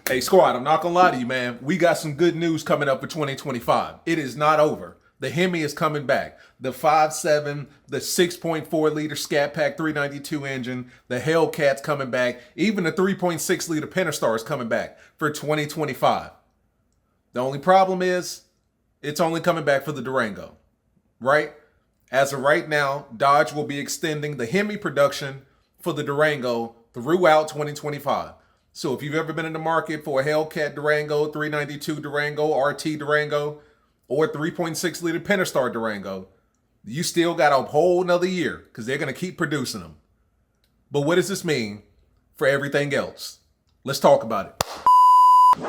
Hey, squad, I'm not gonna lie to you, man. We got some good news coming up for 2025. It is not over. The Hemi is coming back. The 5.7, the 6.4 liter Scat Pack 392 engine, the Hellcat's coming back. Even the 3.6 liter Pentastar is coming back for 2025. The only problem is it's only coming back for the Durango, right? As of right now, Dodge will be extending the Hemi production for the Durango throughout 2025. So if you've ever been in the market for a Hellcat Durango, 392 Durango, RT Durango, or 3.6 liter Pentastar Durango, you still got a whole nother year because they're going to keep producing them. But what does this mean for everything else? Let's talk about it.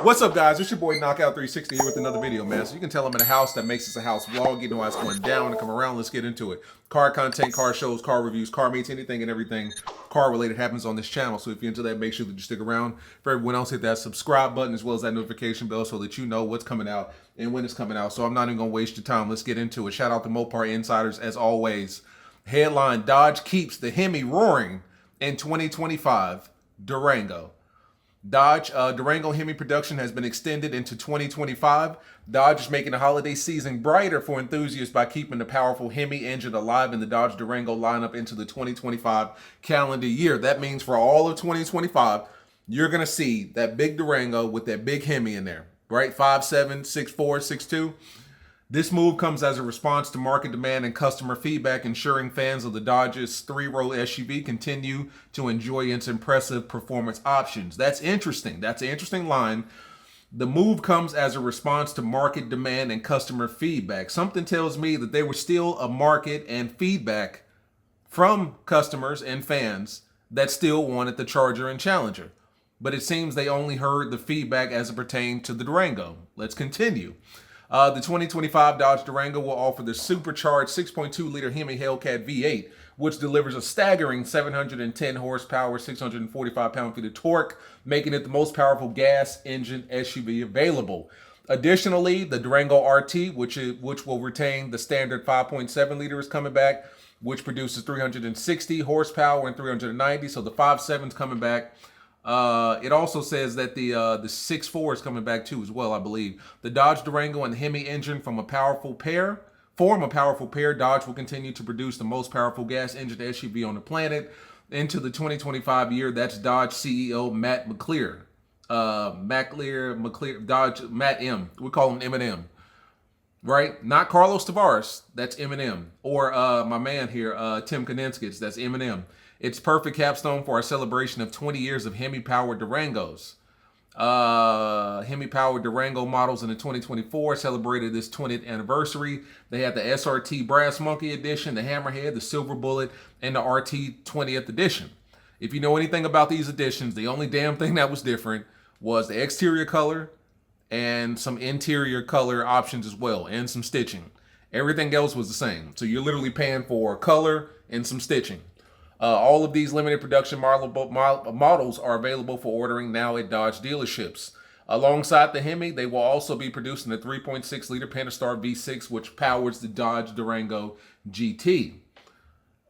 What's up, guys? It's your boy Knockout360 here with another video, man. So you can tell I'm in a house that makes this a house vlog. You know how it's going down and come around. Let's get into it. Car content, car shows, car reviews, car meets, anything and everything car related happens on this channel. So if you're into that, make sure that you stick around. For everyone else, hit that subscribe button as well as that notification bell so that you know what's coming out and when it's coming out. So I'm not even going to waste your time. Let's get into it. Shout out to Mopar Insiders as always. Headline: Dodge keeps the Hemi roaring in 2025 Durango. Dodge Durango Hemi production has been extended into 2025. Dodge is making the holiday season brighter for enthusiasts by keeping the powerful Hemi engine alive in the Dodge Durango lineup into the 2025 calendar year. That means for all of 2025, you're going to see that big Durango with that big Hemi in there, right? 5.7, 6.4, 6.2. This move comes as a response to market demand and customer feedback, ensuring fans of the Dodge's three-row SUV continue to enjoy its impressive performance options. That's interesting. That's an interesting line. The move comes as a response to market demand and customer feedback. Something tells me that there was still a market and feedback from customers and fans that still wanted the Charger and Challenger. But it seems they only heard the feedback as it pertained to the Durango. Let's continue. The 2025 Dodge Durango will offer the supercharged 6.2 liter Hemi Hellcat V8, which delivers a staggering 710 horsepower, 645 pound-feet of torque, making it the most powerful gas engine SUV available. Additionally, the Durango RT, which will retain the standard 5.7 liter, is coming back, which produces 360 horsepower and 390. So the 5.7 is coming back. It also says that the 6.4 is coming back too as well, I believe. The Dodge Durango and the Hemi engine form a powerful pair. Dodge will continue to produce the most powerful gas engine SUV on the planet into the 2025 year. That's Dodge CEO Matt McClure. Dodge Matt M. We call him M&M. Right? Not Carlos Tavares. That's Eminem. Or my man here, Tim Kanenskis. That's Eminem. It's perfect capstone for our celebration of 20 years of Hemi-powered Durangos. Hemi-powered Durango models in the 2024 celebrated this 20th anniversary. They had the SRT Brass Monkey Edition, the Hammerhead, the Silver Bullet, and the RT 20th Edition. If you know anything about these editions, the only damn thing that was different was the exterior color and some interior color options as well, and some stitching. Everything else was the same. So you're literally paying for color and some stitching. All of these limited production models are available for ordering now at Dodge dealerships. Alongside the Hemi, they will also be producing the 3.6 liter Pentastar V6, which powers the Dodge Durango GT.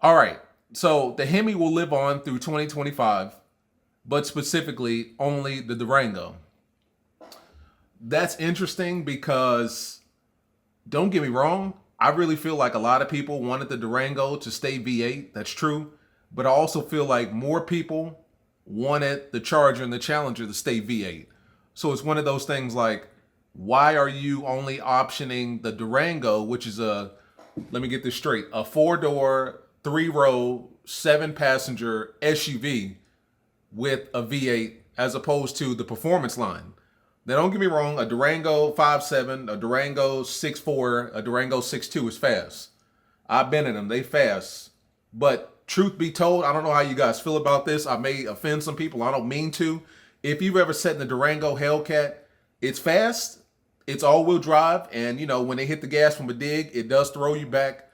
All right, so the Hemi will live on through 2025, but specifically only the Durango. That's interesting because, don't get me wrong, I really feel like a lot of people wanted the Durango to stay V8. That's true. But I also feel like more people wanted the Charger and the Challenger to stay V8. So it's one of those things like, why are you only optioning the Durango, which is let me get this straight, a 4-door, 3-row, 7-passenger SUV with a V8 as opposed to the performance line? Now, don't get me wrong, a Durango 5.7, a Durango 6.4, a Durango 6.2 is fast. I've been in them, they fast. But truth be told, I don't know how you guys feel about this. I may offend some people. I don't mean to. If you've ever sat in the Durango Hellcat, it's fast. It's all-wheel drive. And, you know, when they hit the gas from a dig, it does throw you back.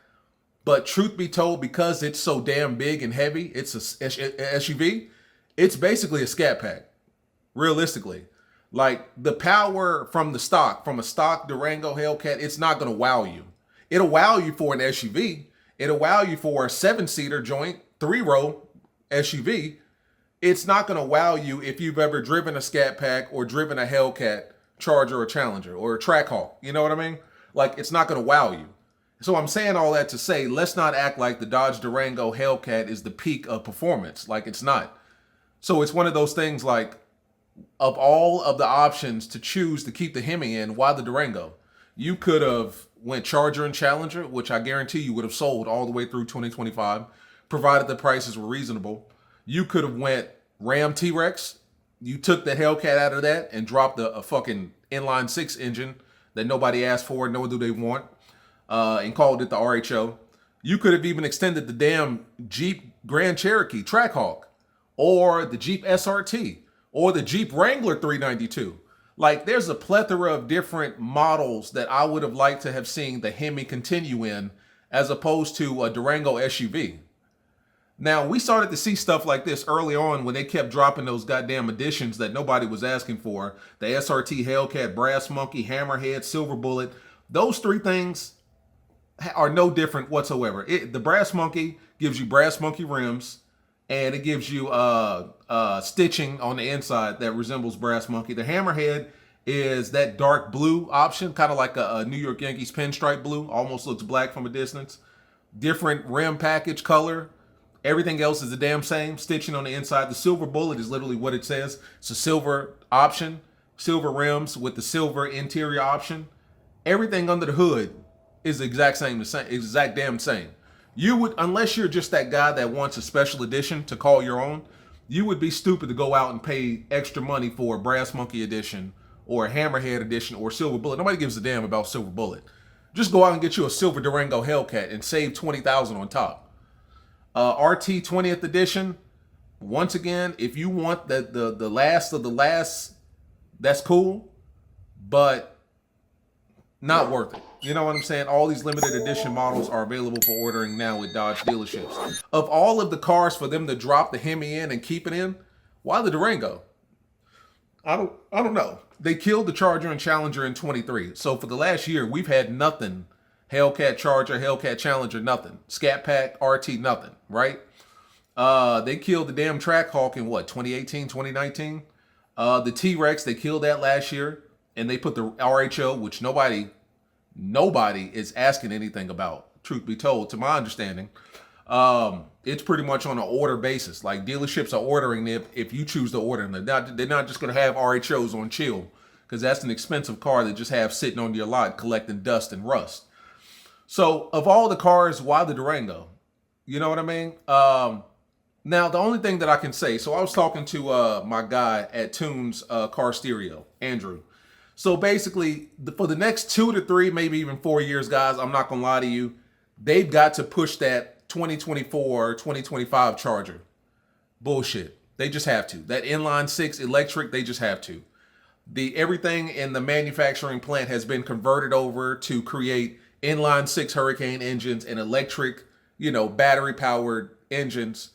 But truth be told, because it's so damn big and heavy, it's a SUV, it's basically a Scat Pack, realistically. Like, the power from a stock Durango Hellcat, it's not going to wow you. It'll wow you for an SUV. It'll wow you for a 7-seater joint, 3-row SUV. It's not going to wow you if you've ever driven a Scat Pack or driven a Hellcat Charger or Challenger or a Trackhawk. You know what I mean? Like, it's not going to wow you. So I'm saying all that to say, let's not act like the Dodge Durango Hellcat is the peak of performance. Like, it's not. So it's one of those things like, of all of the options to choose to keep the Hemi in, why the Durango? You could have went Charger and Challenger, which I guarantee you would have sold all the way through 2025, provided the prices were reasonable. You could have went Ram T-Rex. You took the Hellcat out of that and dropped a fucking inline six engine that nobody asked for, nor do they want, and called it the RHO. You could have even extended the damn Jeep Grand Cherokee Trackhawk, or the Jeep SRT, or the Jeep Wrangler 392. Like, there's a plethora of different models that I would have liked to have seen the Hemi continue in, as opposed to a Durango SUV. Now, we started to see stuff like this early on when they kept dropping those goddamn editions that nobody was asking for. The SRT, Hellcat, Brass Monkey, Hammerhead, Silver Bullet. Those three things are no different whatsoever. The Brass Monkey gives you Brass Monkey rims, and it gives you stitching on the inside that resembles Brass Monkey. The Hammerhead is that dark blue option, kind of like a New York Yankees pinstripe blue. Almost looks black from a distance. Different rim package color. Everything else is the damn same. Stitching on the inside. The Silver Bullet is literally what it says. It's a silver option. Silver rims with the silver interior option. Everything under the hood is the exact damn same. You would, unless you're just that guy that wants a special edition to call your own, you would be stupid to go out and pay extra money for a Brass Monkey edition or a Hammerhead edition or Silver Bullet. Nobody gives a damn about Silver Bullet. Just go out and get you a Silver Durango Hellcat and save $20,000 on top. RT 20th edition, once again, if you want the last of the last, that's cool, but not worth it. You know what I'm saying? All these limited edition models are available for ordering now with Dodge dealerships. Of all of the cars for them to drop the Hemi in and keep it in, why the Durango? I don't know. They killed the Charger and Challenger in 23. So for the last year, we've had nothing. Hellcat Charger, Hellcat Challenger, nothing. Scat Pack, RT, nothing, right? They killed the damn Trackhawk in what, 2018, 2019? The T-Rex, they killed that last year. And they put the RHO, which nobody is asking anything about, truth be told, to my understanding. It's pretty much on an order basis. Like, dealerships are ordering it if you choose to order them. They're not just going to have RHOs on chill, because that's an expensive car to just have sitting on your lot collecting dust and rust. So, of all the cars, why the Durango? You know what I mean? Now, the only thing that I can say, so I was talking to my guy at Tunes Car Stereo, Andrew. So basically, for the next 2 to 3, maybe even 4 years, guys, I'm not going to lie to you, they've got to push that 2024, 2025 Charger. Bullshit. They just have to. That inline 6 electric, they just have to. Everything in the manufacturing plant has been converted over to create inline 6 Hurricane engines and electric, battery powered engines.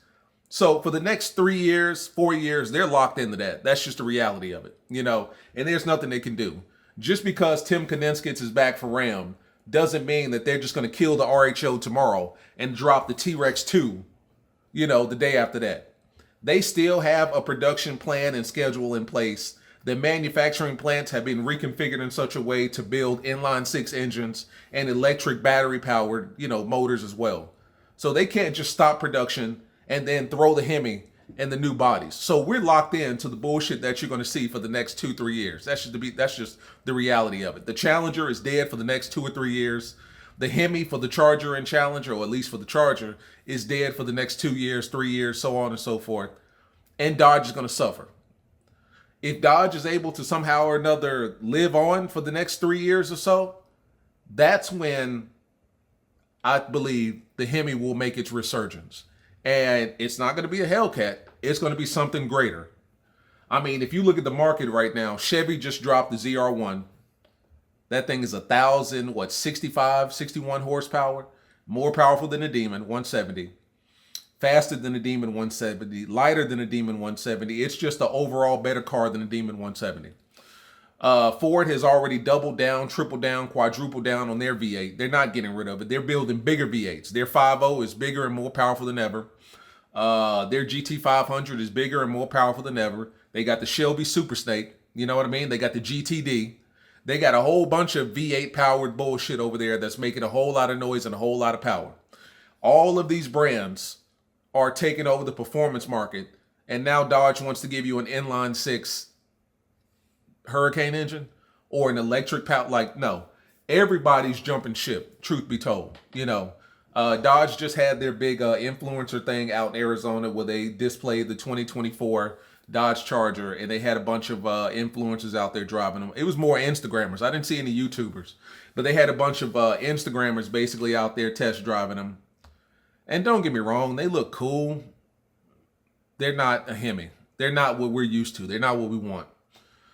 So for the next 3 years, 4 years, they're locked into that. That's just the reality of it, and there's nothing they can do. Just because Tim Kaniskis is back for Ram doesn't mean that they're just going to kill the RHO tomorrow and drop the T-Rex 2, the day after that. They still have a production plan and schedule in place. The manufacturing plants have been reconfigured in such a way to build inline 6 engines and electric battery powered, motors as well. So they can't just stop production and then throw the Hemi and the new bodies. So we're locked into the bullshit that you're going to see for the next 2-3 years. That's just the reality of it. The Challenger is dead for the next 2 or 3 years. The Hemi for the Charger and Challenger, or at least for the Charger, is dead for the next 2 years, 3 years, so on and so forth. And Dodge is going to suffer. If Dodge is able to somehow or another live on for the next 3 years or so, that's when I believe the Hemi will make its resurgence. And it's not going to be a Hellcat. It's going to be something greater. I mean, if you look at the market right now, Chevy just dropped the ZR1. That thing is 65, 61 horsepower. More powerful than the Demon, 170. Faster than the Demon 170, lighter than the Demon 170. It's just an overall better car than the Demon 170. Ford has already doubled down, tripled down, quadrupled down on their V8. They're not getting rid of it. They're building bigger V8s. Their 5.0 is bigger and more powerful than ever. Their GT500 is bigger and more powerful than ever. They got the Shelby Super Snake. You know what I mean? They got the GTD. They got a whole bunch of V8 powered bullshit over there that's making a whole lot of noise and a whole lot of power. All of these brands are taking over the performance market, and now Dodge wants to give you an inline six Hurricane engine or an electric power. Like, no, everybody's jumping ship, truth be told. You know, Dodge just had their big influencer thing out in Arizona where they displayed the 2024 Dodge Charger, and they had a bunch of influencers out there driving them. It was more Instagrammers. I didn't see any YouTubers, but they had a bunch of Instagrammers basically out there test driving them. And don't get me wrong, they look cool. They're not a Hemi. They're not what we're used to. They're not what we want.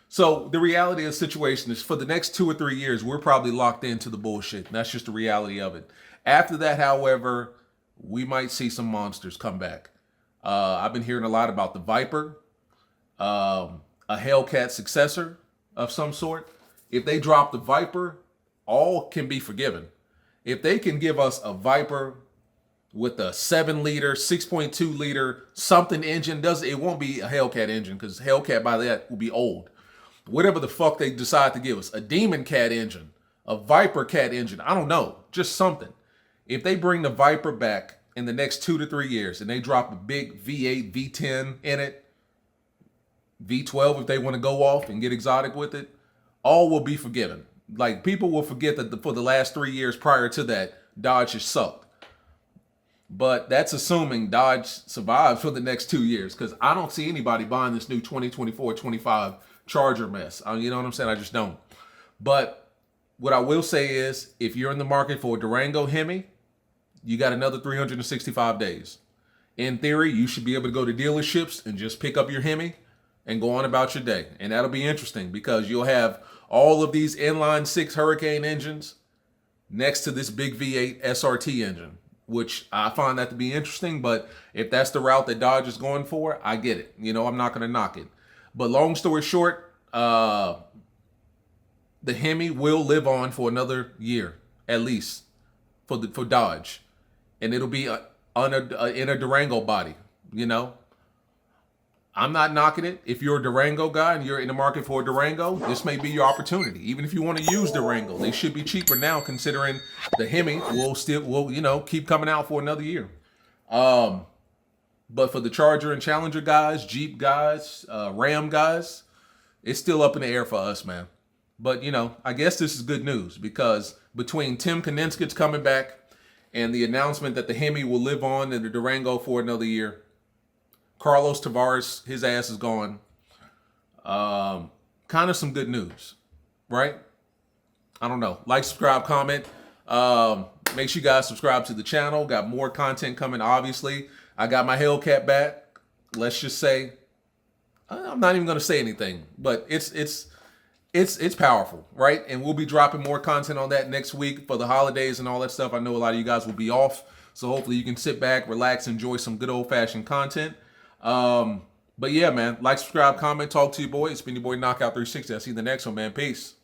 So the reality of the situation is for the next 2 or 3 years, we're probably locked into the bullshit. That's just the reality of it. After that, however, we might see some monsters come back. I've been hearing a lot about the Viper, a Hellcat successor of some sort. If they drop the Viper, all can be forgiven. If they can give us a Viper with a 7-liter, 6.2-liter something engine, it won't be a Hellcat engine because Hellcat by that will be old. Whatever the fuck they decide to give us, a Demon Cat engine, a Viper Cat engine, I don't know, just something. If they bring the Viper back in the next 2 to 3 years and they drop a big V8, V10 in it, V12 if they want to go off and get exotic with it, all will be forgiven. Like, people will forget that for the last 3 years prior to that, Dodge has sucked. But that's assuming Dodge survives for the next 2 years, because I don't see anybody buying this new 2024-25 Charger mess. You know what I'm saying? I just don't. But what I will say is, if you're in the market for a Durango Hemi, you got another 365 days. In theory, you should be able to go to dealerships and just pick up your Hemi and go on about your day. And that'll be interesting because you'll have all of these inline six Hurricane engines next to this big V8 SRT engine, which I find that to be interesting. But if that's the route that Dodge is going for, I get it. You know, I'm not going to knock it. But long story short, the Hemi will live on for another year, at least, for Dodge. And it'll be in a Durango body, you know. I'm not knocking it. If you're a Durango guy and you're in the market for a Durango, this may be your opportunity. Even if you want to use Durango, they should be cheaper now, considering the Hemi will keep coming out for another year. But for the Charger and Challenger guys, Jeep guys, Ram guys, it's still up in the air for us, man. But, you know, I guess this is good news because between Tim Kaninskis coming back and the announcement that the Hemi will live on in the Durango for another year, Carlos Tavares, his ass is gone. Kind of some good news, right? I don't know. Like, subscribe, comment. Make sure you guys subscribe to the channel. Got more content coming, obviously. I got my Hellcat back. Let's just say, I'm not even going to say anything, but it's powerful, right? And we'll be dropping more content on that next week for the holidays and all that stuff. I know a lot of you guys will be off, so hopefully you can sit back, relax, enjoy some good old-fashioned content. But yeah, man, like, subscribe, comment, talk to your boy. It's been your boy Knockout 360. I'll see you in the next one, man. Peace.